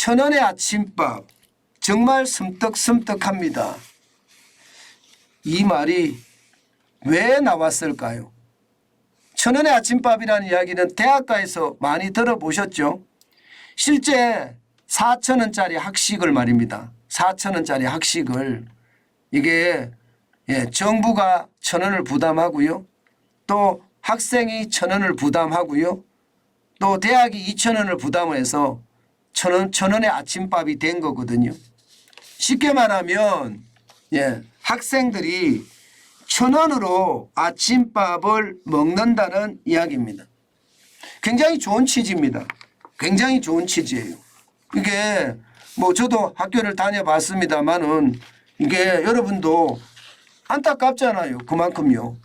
천원의 아침밥 정말 섬뜩섬뜩합니다. 이 말이 왜 나왔을까요? 천원의 아침밥이라는 이야기는 대학가에서 많이 들어보셨죠? 실제 4,000원짜리 학식을 말입니다. 4,000원짜리 학식을 이게 정부가 1,000원을 부담하고요. 또 학생이 1,000원을 부담하고요. 또 대학이 2,000원을 부담해서 1,000원의 아침밥이 된 거거든요. 쉽게 말하면 학생들이 1,000원으로 아침밥을 먹는다는 이야기입니다. 굉장히 좋은 취지입니다. 굉장히 좋은 취지예요. 이게 뭐 저도 학교를 다녀봤습니다만은 이게 여러분도 안타깝잖아요. 그만큼요.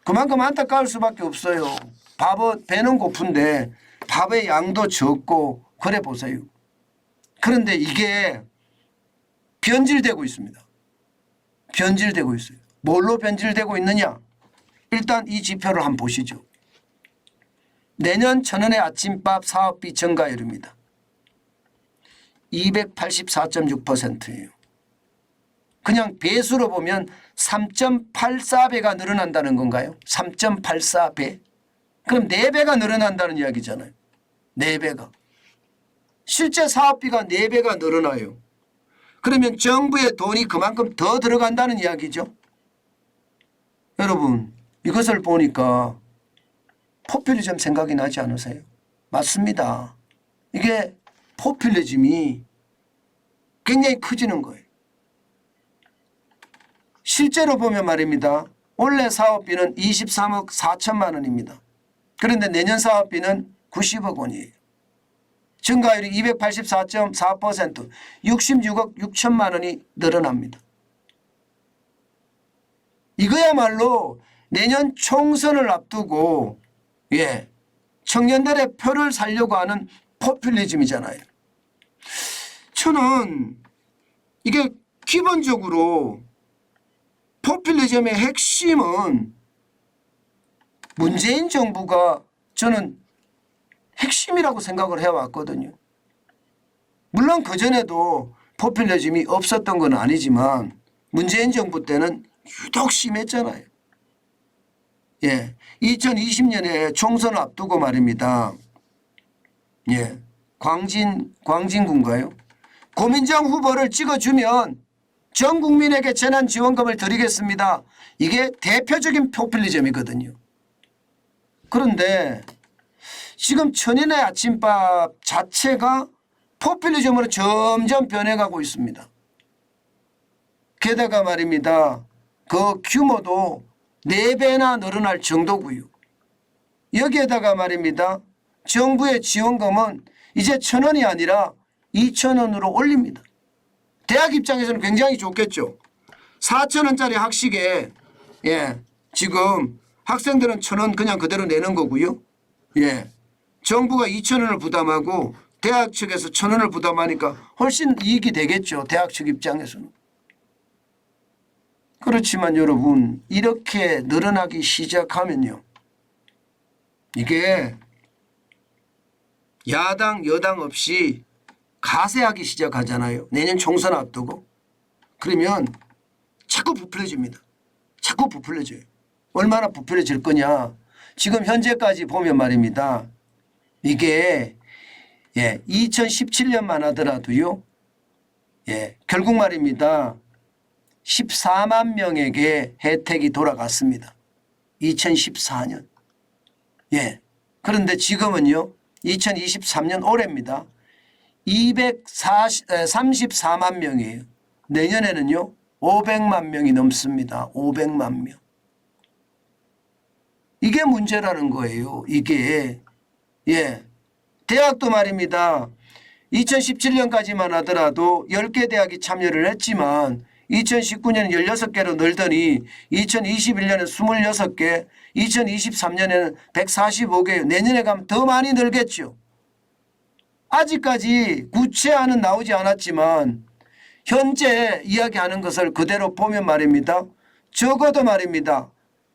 그만큼 안타까울 수밖에 없어요. 배는 고픈데 밥의 양도 적고 그래 보세요. 그런데 이게 변질되고 있습니다. 변질되고 있어요. 뭘로 변질되고 있느냐? 일단 이 지표를 한번 보시죠. 내년 1,000원의 아침밥 사업비 증가율입니다. 284.6%예요. 그냥 배수로 보면 3.84배가 늘어난다는 건가요? 3.84배? 그럼 4배가 늘어난다는 이야기잖아요. 4배가. 실제 사업비가 4배가 늘어나요. 그러면 정부의 돈이 그만큼 더 들어간다는 이야기죠. 여러분 이것을 보니까 포퓰리즘 생각이 나지 않으세요? 맞습니다. 이게 포퓰리즘이 굉장히 커지는 거예요. 실제로 보면 말입니다. 올해 사업비는 23억 4천만 원입니다. 그런데 내년 사업비는 90억 원이에요. 증가율이 284.4% 66억 6천만 원이 늘어납니다. 이거야말로 내년 총선을 앞두고 청년들의 표를 살려고 하는 포퓰리즘이잖아요. 저는 이게 기본적으로 포퓰리즘의 핵심은 문재인 정부가 저는 핵심이라고 생각을 해왔거든요. 물론 그전에도 포퓰리즘이 없었던 건 아니지만 문재인 정부 때는 유독 심했잖아요. 2020년에 총선을 앞두고 말입니다. 광진군가요? 고민정 후보를 찍어주면 전 국민에게 재난지원금을 드리겠습니다. 이게 대표적인 포퓰리즘이거든요. 그런데 지금 천연의 아침밥 자체가 포퓰리즘으로 점점 변해가고 있습니다. 게다가 말입니다. 그 규모도 4배나 늘어날 정도고요. 여기에다가 말입니다. 정부의 지원금은 이제 1,000원이 아니라 2,000원으로 올립니다. 대학 입장에서는 굉장히 좋겠죠. 4,000원짜리 학식에 지금 학생들은 1,000원 그냥 그대로 내는 거고요. 정부가 2,000원을 부담하고 대학 측에서 1,000원을 부담하니까 훨씬 이익이 되겠죠. 대학 측 입장에서는. 그렇지만 여러분 이렇게 늘어나기 시작하면요. 이게 야당 여당 없이 가세하기 시작하잖아요. 내년 총선 앞두고. 그러면 자꾸 부풀려집니다. 자꾸 부풀려져요. 얼마나 부풀려질 거냐. 지금 현재까지 보면 말입니다. 이게 2017년만 하더라도요. 결국 말입니다. 14만 명에게 혜택이 돌아갔습니다. 2014년. 그런데 지금은요. 2023년 올해입니다. 234만 명이에요. 내년에는요. 500만 명이 넘습니다. 500만 명. 이게 문제라는 거예요. 이게. 대학도 말입니다. 2017년까지만 하더라도 10개 대학이 참여를 했지만 2019년에 16개로 늘더니 2021년에 26개, 2023년에는 145개, 내년에 가면 더 많이 늘겠죠. 아직까지 구체안은 나오지 않았지만 현재 이야기하는 것을 그대로 보면 말입니다. 적어도 말입니다.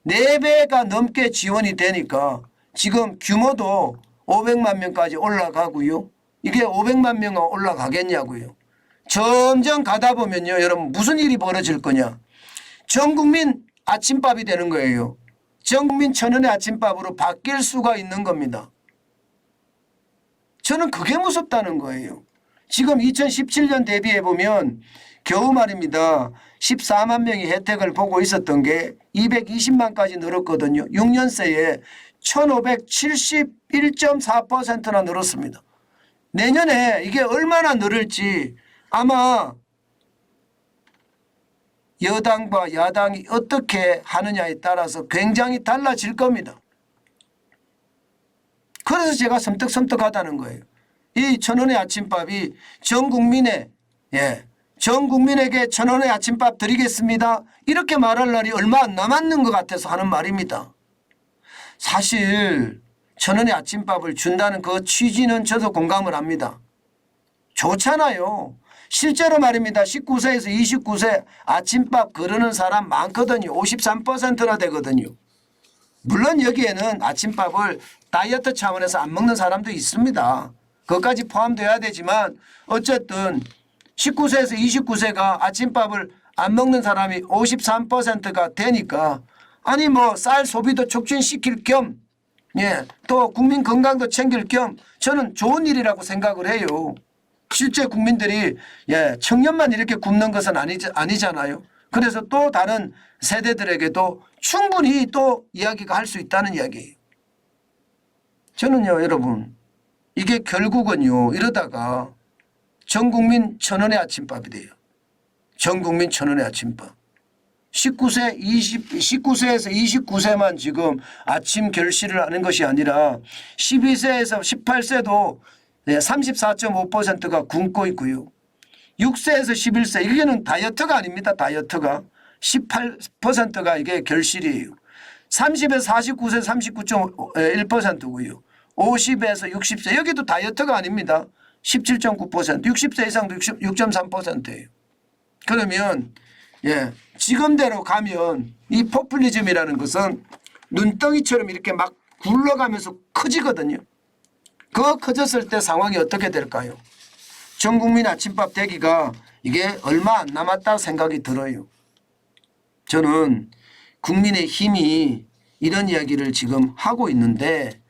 4배가 넘게 지원이 되니까 지금 규모도 500만 명까지 올라가고요. 이게 500만 명 올라가겠냐고요. 점점 가다 보면요. 여러분 무슨 일이 벌어질 거냐. 전 국민 아침밥이 되는 거예요. 전 국민 천원의 아침밥으로 바뀔 수가 있는 겁니다. 저는 그게 무섭다는 거예요. 지금 2017년 대비해 보면 겨우 말입니다. 14만 명이 혜택을 보고 있었던 게 220만까지 늘었거든요. 6년 새에 1571.4%나 늘었습니다. 내년에 이게 얼마나 늘을지 아마 여당과 야당이 어떻게 하느냐에 따라서 굉장히 달라질 겁니다. 그래서 제가 섬뜩섬뜩하다는 거예요. 이 천원의 아침밥이 전 국민의 전 국민에게 천원의 아침밥 드리겠습니다. 이렇게 말할 날이 얼마 안 남았는 것 같아서 하는 말입니다. 사실 천원의 아침밥을 준다는 그 취지는 저도 공감을 합니다. 좋잖아요. 실제로 말입니다. 19세에서 29세 아침밥 거르는 사람 많거든요. 53%나 되거든요. 물론 여기에는 아침밥을 다이어트 차원에서 안 먹는 사람도 있습니다. 그것까지 포함되어야 되지만 어쨌든 19세에서 29세가 아침밥을 안 먹는 사람이 53%가 되니까 아니 뭐 쌀 소비도 촉진시킬 겸 또 국민 건강도 챙길 겸 저는 좋은 일이라고 생각을 해요. 실제 국민들이 청년만 이렇게 굶는 것은 아니잖아요. 그래서 또 다른 세대들에게도 충분히 또 이야기가 할 수 있다는 이야기예요. 저는요 여러분 이게 결국은요 이러다가 전 국민 천원의 아침밥이 돼요. 전 국민 천원의 아침밥. 19세에서 29세만 지금 아침 결실을 하는 것이 아니라 12세에서 18세도 34.5%가 굶고 있고요. 6세에서 11세 이게는 다이어트가 아닙니다. 다이어트가 18%가 이게 결실이에요. 30에서 49세 39.1%고요. 50에서 60세 여기도 다이어트가 아닙니다. 17.9% 60세 이상도 6.3%예요. 그러면 지금대로 가면 이 포퓰리즘이라는 것은 눈덩이처럼 이렇게 막 굴러가면서 커지거든요. 그 커졌을 때 상황이 어떻게 될까요? 전 국민 아침밥 되기가 이게 얼마 안 남았다 생각이 들어요. 저는 국민의 힘이 이런 이야기를 지금 하고 있는데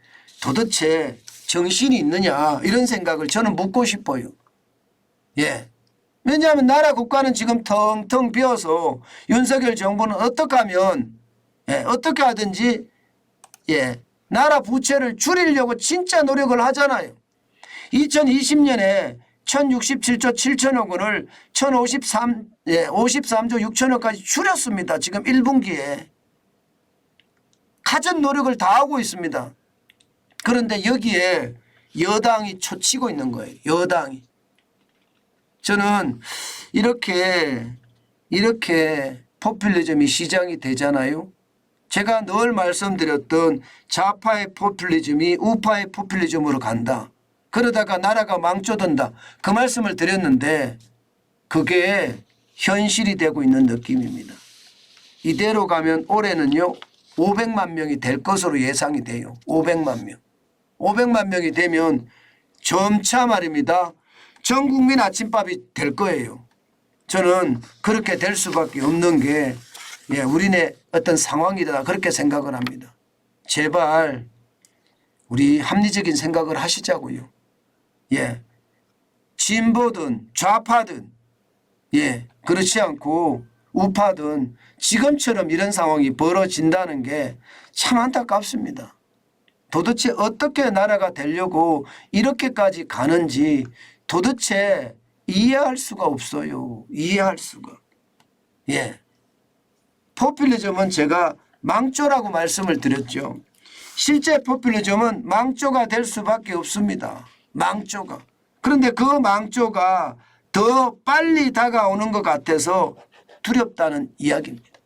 도대체 정신이 있느냐 이런 생각을 저는 묻고 싶어요. 왜냐하면 나라 국가는 지금 텅텅 비어서 윤석열 정부는 어떻게 하면 어떻게 하든지 나라 부채를 줄이려고 진짜 노력을 하잖아요. 2020년에 1067조 7천억 원을 53조 6천억까지 줄였습니다. 지금 1분기에. 가진 노력을 다하고 있습니다. 그런데 여기에 여당이 초치고 있는 거예요. 여당이. 저는 이렇게 포퓰리즘이 시장이 되잖아요. 제가 늘 말씀드렸던 좌파의 포퓰리즘이 우파의 포퓰리즘으로 간다. 그러다가 나라가 망쳐든다. 그 말씀을 드렸는데 그게 현실이 되고 있는 느낌입니다. 이대로 가면 올해는요 500만 명이 될 것으로 예상이 돼요. 500만 명. 500만 명이 되면 점차 말입니다. 전 국민 아침밥이 될 거예요. 저는 그렇게 될 수밖에 없는 게 우리네 어떤 상황이다 그렇게 생각을 합니다. 제발 우리 합리적인 생각을 하시자고요. 진보든 좌파든 그렇지 않고 우파든 지금처럼 이런 상황이 벌어진다는 게 참 안타깝습니다. 도대체 어떻게 나라가 되려고 이렇게까지 가는지 도대체 이해할 수가 없어요. 이해할 수가. 포퓰리즘은 제가 망조라고 말씀을 드렸죠. 실제 포퓰리즘은 망조가 될 수밖에 없습니다. 망조가. 그런데 그 망조가 더 빨리 다가오는 것 같아서 두렵다는 이야기입니다.